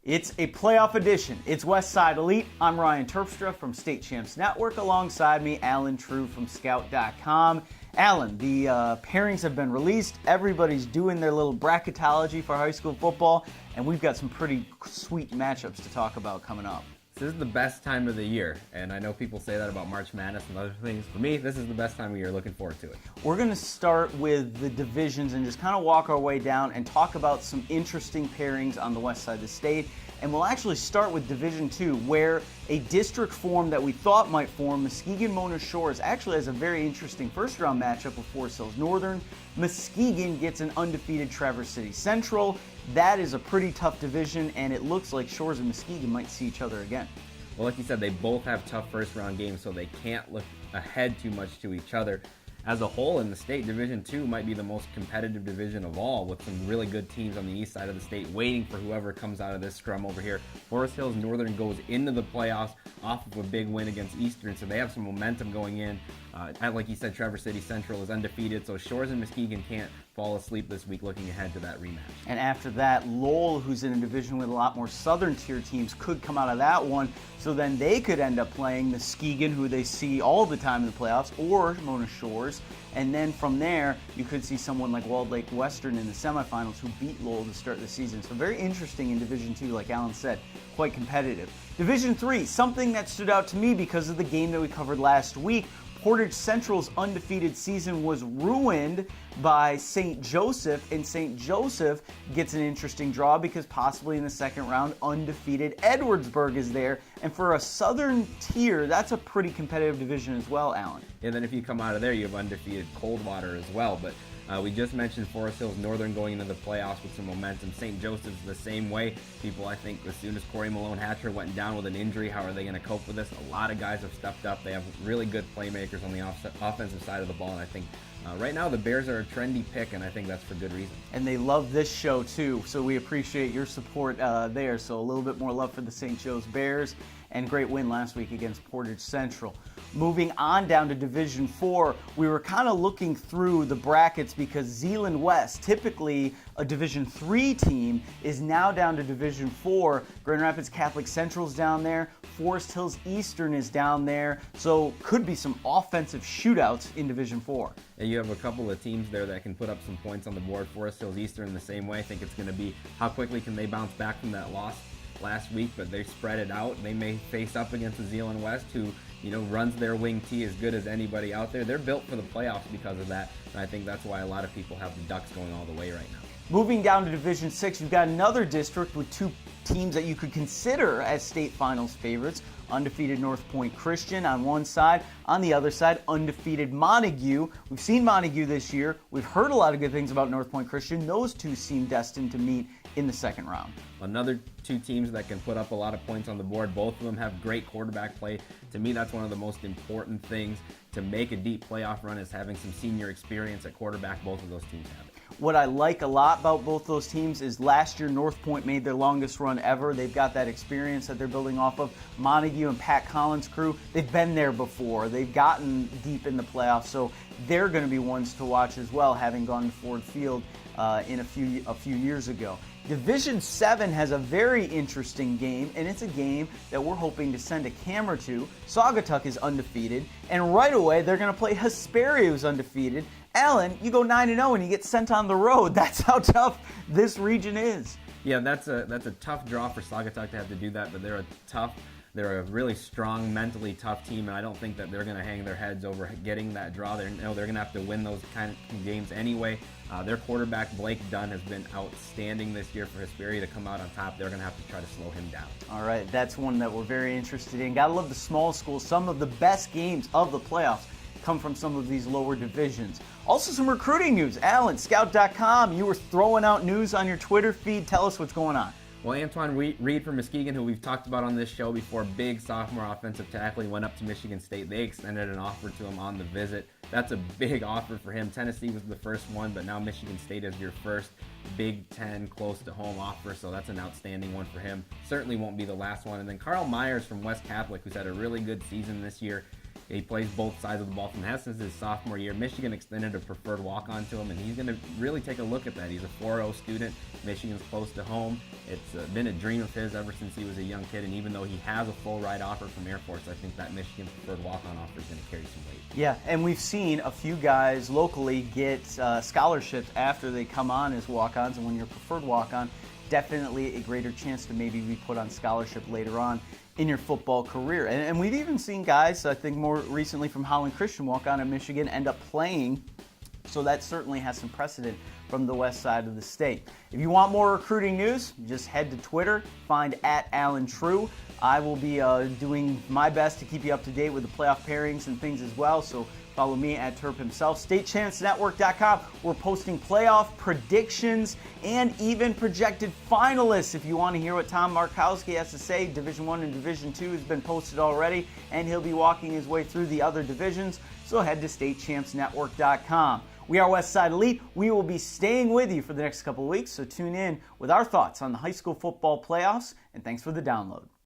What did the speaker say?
It's a playoff edition. It's West Side Elite. I'm Ryan Terpstra from State Champs Network. Alongside me, Alan True from Scout.com. Alan, the pairings have been released. Everybody's doing their little bracketology for high school football, and we've got some pretty sweet matchups to talk about coming up. This is the best time of the year, and I know people say that about March Madness and other things. For me, this is the best time of year. Looking forward to it. We're going to start with the divisions and just kind of walk our way down and talk about some interesting pairings on the west side of the state. And we'll actually start with Division II, where a district form that we thought might form, Muskegon-Mona Shores, actually has a very interesting first-round matchup with Forest Hills Northern. Muskegon gets an undefeated Traverse City Central. That is a pretty tough division, and it looks like Shores and Muskegon might see each other again. Well, like you said, they both have tough first-round games, so they can't look ahead too much to each other. As a whole in the state, Division II might be the most competitive division of all, with some really good teams on the east side of the state waiting for whoever comes out of this scrum over here. Forest Hills Northern goes into the playoffs off of a big win against Eastern, so they have some momentum going in. Like you said, Traverse City Central is undefeated, so Shores and Muskegon can't fall asleep this week looking ahead to that rematch. And after that, Lowell, who's in a division with a lot more southern tier teams, could come out of that one, so then they could end up playing Muskegon, who they see all the time in the playoffs, or Mona Shores. And then from there, you could see someone like Walled Lake Western in the semifinals who beat Lowell to start the season. So very interesting in Division II, like Alan said, quite competitive. Division III, something that stood out to me because of the game that we covered last week. Portage Central's undefeated season was ruined by St. Joseph, and St. Joseph gets an interesting draw because possibly in the second round, undefeated Edwardsburg is there. And for a southern tier, that's a pretty competitive division as well, Alan. And then if you come out of there, you have undefeated Coldwater as well. But we just mentioned Forest Hills Northern going into the playoffs with some momentum. St. Joseph's the same way. People, I think, as soon as Corey Malone-Hatcher went down with an injury, how are they going to cope with this? A lot of guys have stepped up. They have really good playmakers on the offensive side of the ball, and I think right now the Bears are a trendy pick, and I think that's for good reason. And they love this show too, so we appreciate your support there. So a little bit more love for the St. Joe's Bears, and great win last week against Portage Central. Moving on down to Division IV, we were kind of looking through the brackets because Zeeland West, typically a Division III team, is now down to Division IV. Grand Rapids Catholic Central's down there. Forest Hills Eastern is down there. So could be some offensive shootouts in Division IV. And you have a couple of teams there that can put up some points on the board. Forest Hills Eastern the same way. I think it's going to be how quickly can they bounce back from that loss last week, but they spread it out. They may face up against the Zeeland West, who runs their wing tee as good as anybody out there. They're built for the playoffs because of that, and I think that's why a lot of people have the Ducks going all the way right now. Moving down to Division VI, you've got another district with two teams that you could consider as state finals favorites. Undefeated North Point Christian on one side. On the other side, undefeated Montague. We've seen Montague this year. We've heard a lot of good things about North Point Christian. Those two seem destined to meet in the second round. Another two teams that can put up a lot of points on the board. Both of them have great quarterback play. To me, that's one of the most important things to make a deep playoff run, is having some senior experience at quarterback. Both of those teams have it. What I like a lot about both those teams is last year North Point made their longest run ever. They've got that experience that they're building off of. Montague and Pat Collins' crew, they've been there before. They've gotten deep in the playoffs, so they're going to be ones to watch as well, having gone to Ford Field in a few years ago. Division 7 has a very interesting game, and it's a game that we're hoping to send a camera to. Saugatuck is undefeated, and right away they're going to play Hesperia, who's undefeated. Alan, you go 9-0 and you get sent on the road. That's how tough this region is. Yeah, that's a tough draw for Saugatuck to have to do that, but they're a really strong, mentally tough team, and I don't think that they're going to hang their heads over getting that draw. They're going to have to win those kind of games anyway. Their quarterback, Blake Dunn, has been outstanding this year for Hesperia to come out on top. They're going to have to try to slow him down. All right, that's one that we're very interested in. Gotta love the small schools. Some of the best games of the playoffs come from some of these lower divisions. Also some recruiting news. Alan, Scout.com, you were throwing out news on your Twitter feed. Tell us what's going on. Well, Antoine Reed from Muskegon, who we've talked about on this show before, big sophomore offensive tackle, he went up to Michigan State. They extended an offer to him on the visit. That's a big offer for him. Tennessee was the first one, but now Michigan State is your first Big Ten close to home offer, so that's an outstanding one for him. Certainly won't be the last one. And then Carl Myers from West Catholic, who's had a really good season this year. He plays both sides of the ball from that since his sophomore year. Michigan extended a preferred walk-on to him, and he's going to really take a look at that. He's a 4.0 student. Michigan's close to home. It's been a dream of his ever since he was a young kid, and even though he has a full ride offer from Air Force, I think that Michigan preferred walk-on offer is going to carry some weight. Yeah, and we've seen a few guys locally get scholarships after they come on as walk-ons, and when you're a preferred walk-on, definitely a greater chance to maybe be put on scholarship later on in your football career. And we've even seen guys, I think more recently from Holland Christian, walk on at Michigan, end up playing. So that certainly has some precedent from the west side of the state. If you want more recruiting news, just head to Twitter, find @AllenTrue. I will be doing my best to keep you up to date with the playoff pairings and things as well. So follow me @Terp himself. StateChanceNetwork.com. We're posting playoff predictions and even projected finalists. If you want to hear what Tom Markowski has to say, Division I and Division II has been posted already, and he'll be walking his way through the other divisions. So head to StateChampsNetwork.com. We are Westside Elite. We will be staying with you for the next couple of weeks, so tune in with our thoughts on the high school football playoffs, and thanks for the download.